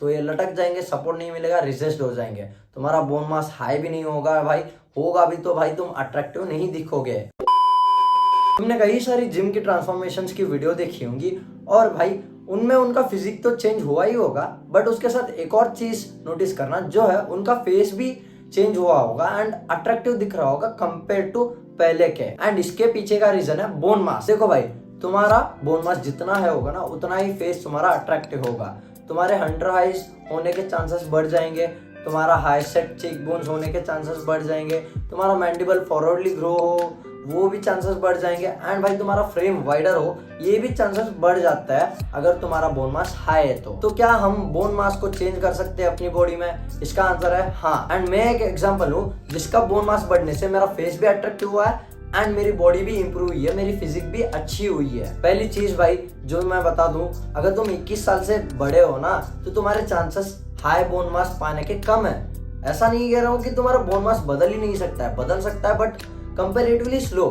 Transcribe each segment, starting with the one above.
तो ये लटक जाएंगे, सपोर्ट नहीं मिलेगा, रिजेस्ट हो जाएंगे, तुम्हारा बोन मास हाई भी नहीं होगा भाई, होगा भी तो भाई तुम अट्रैक्टिव नहीं दिखोगे। तुमने कई सारी जिम की ट्रांसफॉर्मेशंस की वीडियो देखी होंगी और भाई उनमें उनका फिजिक तो चेंज हुआ ही होगा, बट उसके साथ एक और चीज नोटिस करना, जो है उनका फेस भी चेंज हुआ होगा एंड अट्रैक्टिव दिख रहा होगा कंपेयर टू पहले के। एंड इसके पीछे का रीजन है बोन मास। देखो भाई, तुम्हारा बोन मास जितना है होगा ना, उतना ही फेस तुम्हारा अट्रैक्टिव होगा, तुम्हारे अंडर आईज होने के चांसेस बढ़ जाएंगे, तुम्हारा हाई सेट चीक बोन्स होने के चांसेस बढ़ जाएंगे, तुम्हारा मैंडिबल फॉरवर्डली ग्रो हो वो भी चांसेस बढ़ जाएंगे, एंड भाई तुम्हारा फ्रेम वाइडर हो ये भी चांसेस बढ़ जाता है अगर तुम्हारा बोन मास हाई है। तो क्या हम बोन मास को चेंज कर सकते हैं अपनी बॉडी में? इसका आंसर है हाँ। एंड मैं एक एग्जांपल हूँ जिसका बोन मास बढ़ने से मेरा फेस भी अट्रैक्टिव हुआ है एंड मेरी बॉडी भी इंप्रूव हुई है, मेरी फिजिक भी अच्छी हुई है। पहली चीज भाई जो मैं बता दूं, अगर तुम 21 साल से बड़े हो ना तो तुम्हारे चांसेस हाई बोन मास पाने के कम है। ऐसा नहीं कह रहा हूँ कि तुम्हारा बोन मास बदल ही नहीं सकता है, बदल सकता है बट कंपेरेटिवली स्लो।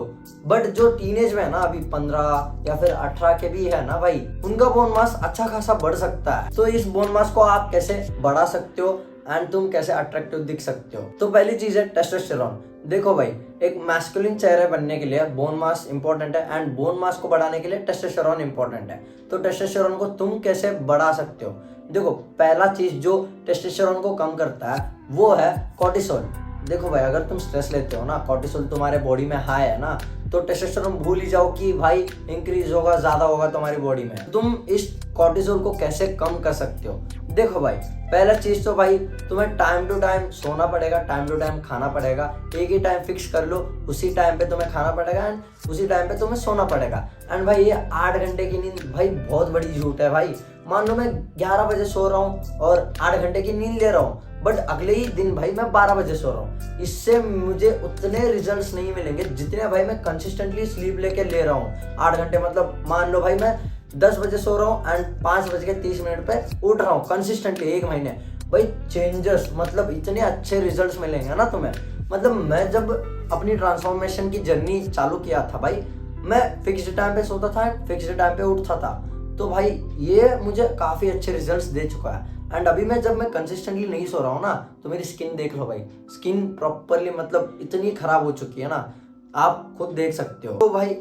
बट जो टीनेज में है ना, अभी 15 या फिर 18 के भी है ना भाई, उनका बोन मास अच्छा खासा बढ़ सकता है। तो इस बोन मास को आप कैसे बढ़ा सकते हो एंड तुम कैसे अट्रैक्टिव दिख सकते हो? तो पहली चीज है टेस्टोस्टेरोन। देखो भाई, एक मैस्कुलिन चेहरे बनने के लिए बोन मास इंपॉर्टेंट है एंड बोन मास को बढ़ाने के लिए टेस्टोस्टेरोन इंपॉर्टेंट है। तो टेस्टोस्टेरोन को तुम कैसे बढ़ा सकते हो? देखो, पहला चीज जो टेस्टोस्टेरोन को कम करता है वो है कॉर्टिसोल। देखो भाई, अगर तुम स्ट्रेस लेते हो ना, कॉर्टिसोल तुम्हारे बॉडी में हाई है ना, तो टेस्टोस्टेरोन भूल ही जाओ कि भाई इंक्रीज होगा, ज्यादा होगा तुम्हारी बॉडी में। तुम इस कॉर्टिसोल को कैसे कम कर सकते हो? देखो भाई, पहला चीज तो भाई तुम्हें टाइम टू टाइम सोना पड़ेगा, टाइम टू टाइम खाना पड़ेगा। एक ही टाइम फिक्स कर लो, उसी टाइम पे तुम्हें खाना पड़ेगा एंड उसी टाइम पे तुम्हें सोना पड़ेगा। एंड भाई ये 8 घंटे की नींद भाई बहुत बड़ी झूठ है भाई। मान लो मैं 11 बजे सो रहा हूँ और 8 घंटे की नींद ले रहा हूँ, बट अगले ही दिन भाई मैं 12 बजे सो रहा हूँ, इससे मुझे उतने रिजल्ट्स नहीं मिलेंगे जितने भाई मैं कंसिस्टेंटली स्लीप लेके ले रहा हूँ 8 घंटे। मतलब मान लो भाई मैं 10 बजे सो रहा हूँ एंड 5:30 पे उठ रहा हूँ कंसिस्टेंटली 1 महीने, भाई चेंजेस मतलब इतने अच्छे रिजल्ट्स मिलेंगे ना तुम्हें। मतलब मैं जब अपनी ट्रांसफॉर्मेशन की जर्नी चालू किया था भाई, मैं फिक्स्ड टाइम पे सोता था, फिक्स्ड टाइम पे उठता था, तो भाई ये मुझे काफी अच्छे रिजल्ट्स दे चुका है। एंड अभी जब मैं कंसिस्टेंटली नहीं सो रहा हूँ ना, तो मेरी स्किन देख लो भाई, स्किन प्रॉपरली मतलब इतनी खराब हो चुकी है ना, आप खुद देख सकते हो। तो भाई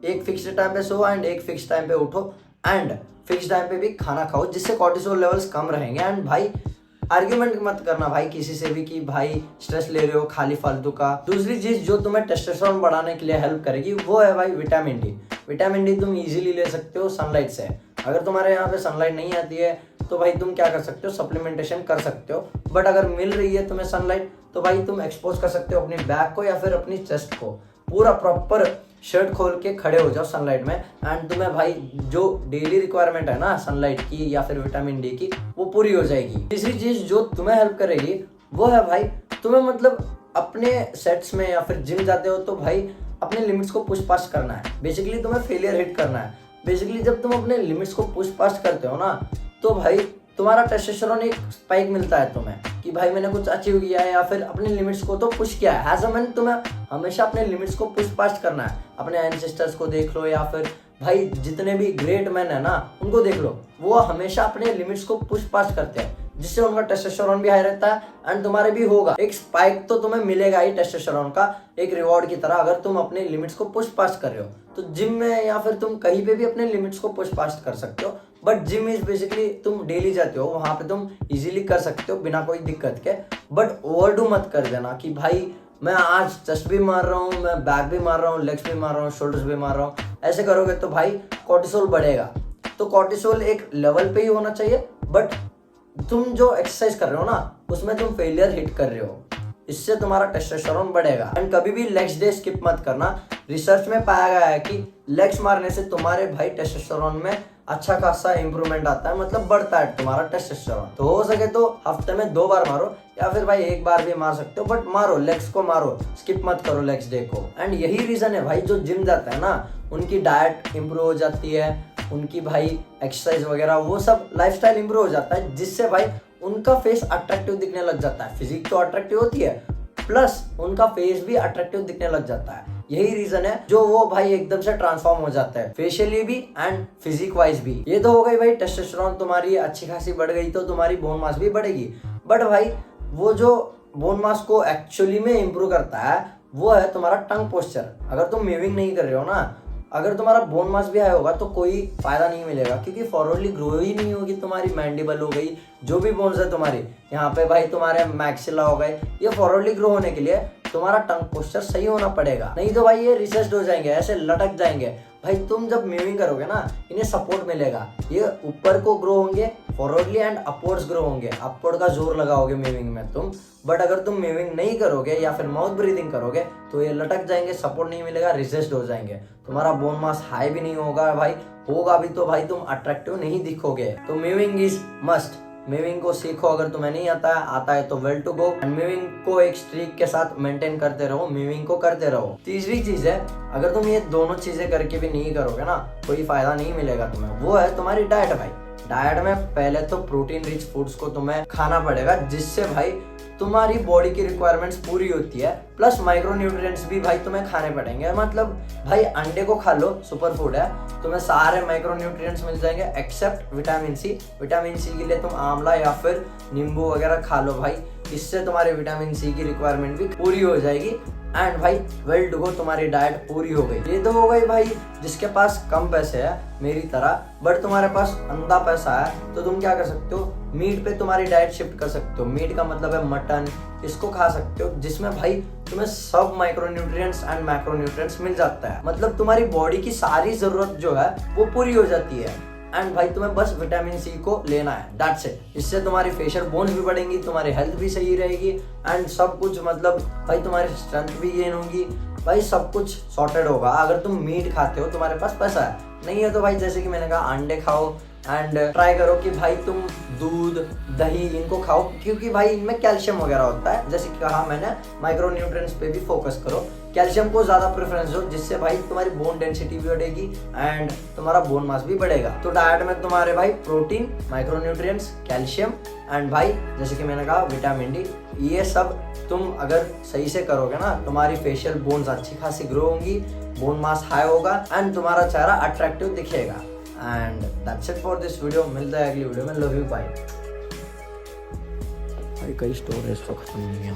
एक फिक्स्ड टाइम पे सो एंड एक फिक्स टाइम पे उठो एंड फिक्स टाइम पे भी खाना खाओ, जिससे कॉर्टिसोल लेवल्स कम रहेंगे। एंड भाई आर्ग्यूमेंट मत करना भाई किसी से भी कि भाई स्ट्रेस ले रहे हो खाली फालतू का। दूसरी चीज जो तुम्हें टेस्टोस्टेरोन बढ़ाने के लिए हेल्प करेगी वो है भाई विटामिन डी। विटामिन डी तुम इजीली ले सकते हो सनलाइट से। अगर तुम्हारे यहाँ पे सनलाइट नहीं आती है तो भाई तुम क्या कर सकते हो, सप्लीमेंटेशन कर सकते हो। बट अगर मिल रही है तुम्हें सनलाइट तो भाई तुम एक्सपोज कर सकते हो अपनी बैक को या फिर अपनी चेस्ट को, पूरा प्रॉपर शर्ट खोल के खड़े हो जाओ सनलाइट में एंड तुम्हें भाई जो डेली रिक्वायरमेंट है ना सनलाइट की या फिर विटामिन डी की, वो पूरी हो जाएगी। तीसरी चीज जो तुम्हें हेल्प करेगी वो है भाई, तुम्हें मतलब अपने सेट्स में या फिर जिम जाते हो तो भाई अपने लिमिट्स को पुश पास्ट करना है। बेसिकली तुम्हें फेलियर हिट करना है। बेसिकली जब तुम अपने लिमिट्स को पुश पास्ट करते हो ना, तो भाई तुम्हारा टेस्टोस्टेरोन एक स्पाइक मिलता है तुम्हें कि भाई मैंने कुछ अचीव किया है या फिर अपने लिमिट्स को तो पुश किया है। एज अ मैन तुम्हें हमेशा अपने लिमिट्स को पुश पास्ट करना है। अपने एंसेस्टर्स को देख लो या फिर भाई जितने भी ग्रेट मैन है ना उनको देख लो, वो हमेशा अपने लिमिट्स को पुश पास्ट करते हैं, जिससे उनका टेस्टोस्टेरोन भी हाई रहता है एंड तुम्हारे भी होगा। एक स्पाइक तो तुम्हें मिलेगा ही टेस्टोस्टेरोन का एक रिवॉर्ड की तरह, अगर तुम अपने लिमिट्स को पुश पास्ट कर रहे हो। तो जिम में या फिर तुम कहीं पे भी अपने लिमिट्स को पुश पास्ट कर सकते हो, बट जिम इज बेसिकली तुम डेली जाते हो, वहां पे तुम इजीली कर सकते हो बिना कोई दिक्कत के। बट ओवरडू मत कर देना कि भाई मैं आज चेस्ट भी मार रहा हूँ, मैं बैक भी मार रहा हूँ, लेग्स भी मार रहा हूँ, शोल्डर्स भी मार रहा हूँ। ऐसे करोगे तो भाई कॉर्टिसोल बढ़ेगा। तो कॉर्टिसोल एक लेवल पे ही होना चाहिए, बट तुम जो एक्सरसाइज कर रहे हो ना उसमें तुम फेलियर हिट कर रहे हो, इससे तुम्हारा टेस्टोस्टेरोन बढ़ेगा। एंड कभी भी लेग्स डे स्किप मत करना। रिसर्च में पाया गया है कि लेग्स मारने से तुम्हारे भाई टेस्टोस्टेरोन में अच्छा खासा इंप्रूवमेंट आता है, मतलब बढ़ता है तुम्हारा टेस्टोस्टेरोन। तो हो सके तो हफ्ते में 2 बार मारो या फिर भाई 1 बार भी मार सकते हो, बट मारो, लेग्स को मारो, स्किप मत करो लेग्स डे को। एंड यही रीजन है भाई जो जिम जाता है ना उनकी डाइट इंप्रूव हो जाती है, उनकी भाई एक्सरसाइज वगैरह वो सब लाइफस्टाइल इंप्रूव हो जाता है, जिससे भाई उनका फेस अट्रैक्टिव दिखने लग जाता है। फिजिक तो अट्रैक्टिव होती है, प्लस उनका फेस भी अट्रैक्टिव दिखने लग जाता है। यही रीजन है जो वो भाई एकदम से ट्रांसफॉर्म हो जाता है, फेशियली भी एंड फिजिक वाइज भी। ये तो हो गई भाई, टेस्टोस्टेरोन तुम्हारी अच्छी खासी बढ़ गई तो तुम्हारी बोन मास भी बढ़ेगी। बट भाई वो जो बोन मास को एक्चुअली में इंप्रूव करता है वो है तुम्हारा टंग पोस्चर। अगर तुम मूविंग नहीं कर रहे हो ना, अगर तुम्हारा बोन मास भी हाई होगा तो कोई फायदा नहीं मिलेगा, क्योंकि फॉरवर्डली ग्रो ही नहीं होगी। तुम्हारी मैंडिबल हो गई, जो भी बोन्स है तुम्हारी यहाँ पे भाई, तुम्हारे मैक्सिला हो गए, ये फॉरवर्डली ग्रो होने के लिए तुम्हारा टंग पोस्चर सही होना पड़ेगा, नहीं तो भाई ये रिसेस्ड हो जाएंगे, ऐसे लटक जाएंगे। भाई तुम जब मूविंग करोगे ना, इन्हें सपोर्ट मिलेगा, ये ऊपर को ग्रो होंगे फॉरवर्डली एंड अपवर्ड्स ग्रो होंगे, अपवर्ड का जोर लगाओगे मूविंग में तुम। बट अगर तुम मूविंग नहीं करोगे या फिर माउथ ब्रीदिंग करोगे तो ये लटक जाएंगे, सपोर्ट नहीं मिलेगा, रिसेस्ड हो जाएंगे, तुम्हारा बोन मास हाई भी नहीं होगा भाई, होगा भी तो भाई तुम अट्रैक्टिव नहीं दिखोगे। तो मूविंग इज मस्ट, मूविंग को सीखो। अगर तुम्हें नहीं आता है तो well to go, and moving को एक स्ट्रीक के साथ मेंटेन करते रहो, मूविंग को करते रहो। तीसरी चीज है, अगर तुम ये दोनों चीजें करके भी नहीं करोगे ना, कोई फायदा नहीं मिलेगा तुम्हें, वो है तुम्हारी डाइट भाई। डाइट में पहले तो प्रोटीन रिच फूड्स को तुम्हें खाना पड़ेगा, जिससे भाई तुम्हारी बॉडी की रिक्वायरमेंट्स पूरी होती है, प्लस माइक्रो न्यूट्रिएंट्स भी भाई तुम्हें खाने पड़ेंगे। मतलब भाई अंडे को खा लो, सुपर फूड है, तुम्हें सारे माइक्रो न्यूट्रिएंट्स मिल जाएंगे except vitamin C. Vitamin C के लिए तुम आंवला या फिर नींबू वगैरह खा लो भाई, इससे तुम्हारे विटामिन सी की रिक्वायरमेंट भी पूरी हो जाएगी। एंड भाई वेल टू गो, तुम्हारी डाइट पूरी हो गई। ये तो हो गई भाई जिसके पास कम पैसे है मेरी तरह, बट तुम्हारे पास अंधा पैसा है तो तुम क्या कर सकते हो, मीट पे तुम्हारी डाइट शिफ्ट कर सकते हो। मीट का मतलब है मटन, इसको खा सकते हो, जिसमें भाई तुम्हें सब माइक्रोन्यूट्रिएंट्स एंड मैक्रोन्यूट्रिएंट्स मिल जाता है। मतलब तुम्हारी बॉडी की सारी जरूरत जो है वो पूरी हो जाती है। एंड भाई तुम्हें बस विटामिन सी को लेना है, दैट्स इट। इससे तुम्हारी फेशियल बोन्स भी बढ़ेंगी, तुम्हारी हेल्थ भी सही रहेगी, एंड सब कुछ मतलब भाई तुम्हारी स्ट्रेंथ भी गेन होगी, भाई सब कुछ सॉर्टेड होगा। अगर तुम मीट खाते हो, तुम्हारे पास पैसा है, नहीं है तो भाई जैसे कि मैंने कहा अंडे खाओ, एंड ट्राई करो कि भाई तुम दूध दही इनको खाओ, क्योंकि भाई इनमें कैल्शियम वगैरह होता है। जैसे कि कहा मैंने, माइक्रो न्यूट्रिएंट्स पे भी फोकस करो, कैल्शियम को ज्यादा प्रेफरेंस दो, जिससे भाई तुम्हारी बोन डेंसिटी भी बढ़ेगी एंड तुम्हारा बोन मास भी बढ़ेगा। तो डाइट में तुम्हारे भाई protein, micro nutrients, calcium and भाई जैसे कि मैंने कहा विटामिन डी, ये सब तुम अगर सही से करोगे ना, तुम्हारी फेशियल बोन्स अच्छी खासी ग्रो होंगी, बोन मास हाई होगा एंड तुम्हारा चेहरा अट्रैक्टिव दिखेगा। And that's it for this video. मिलता है अगली वीडियो में। Love you, bye. भाई कई स्टोरेज तो खत्म नहीं है।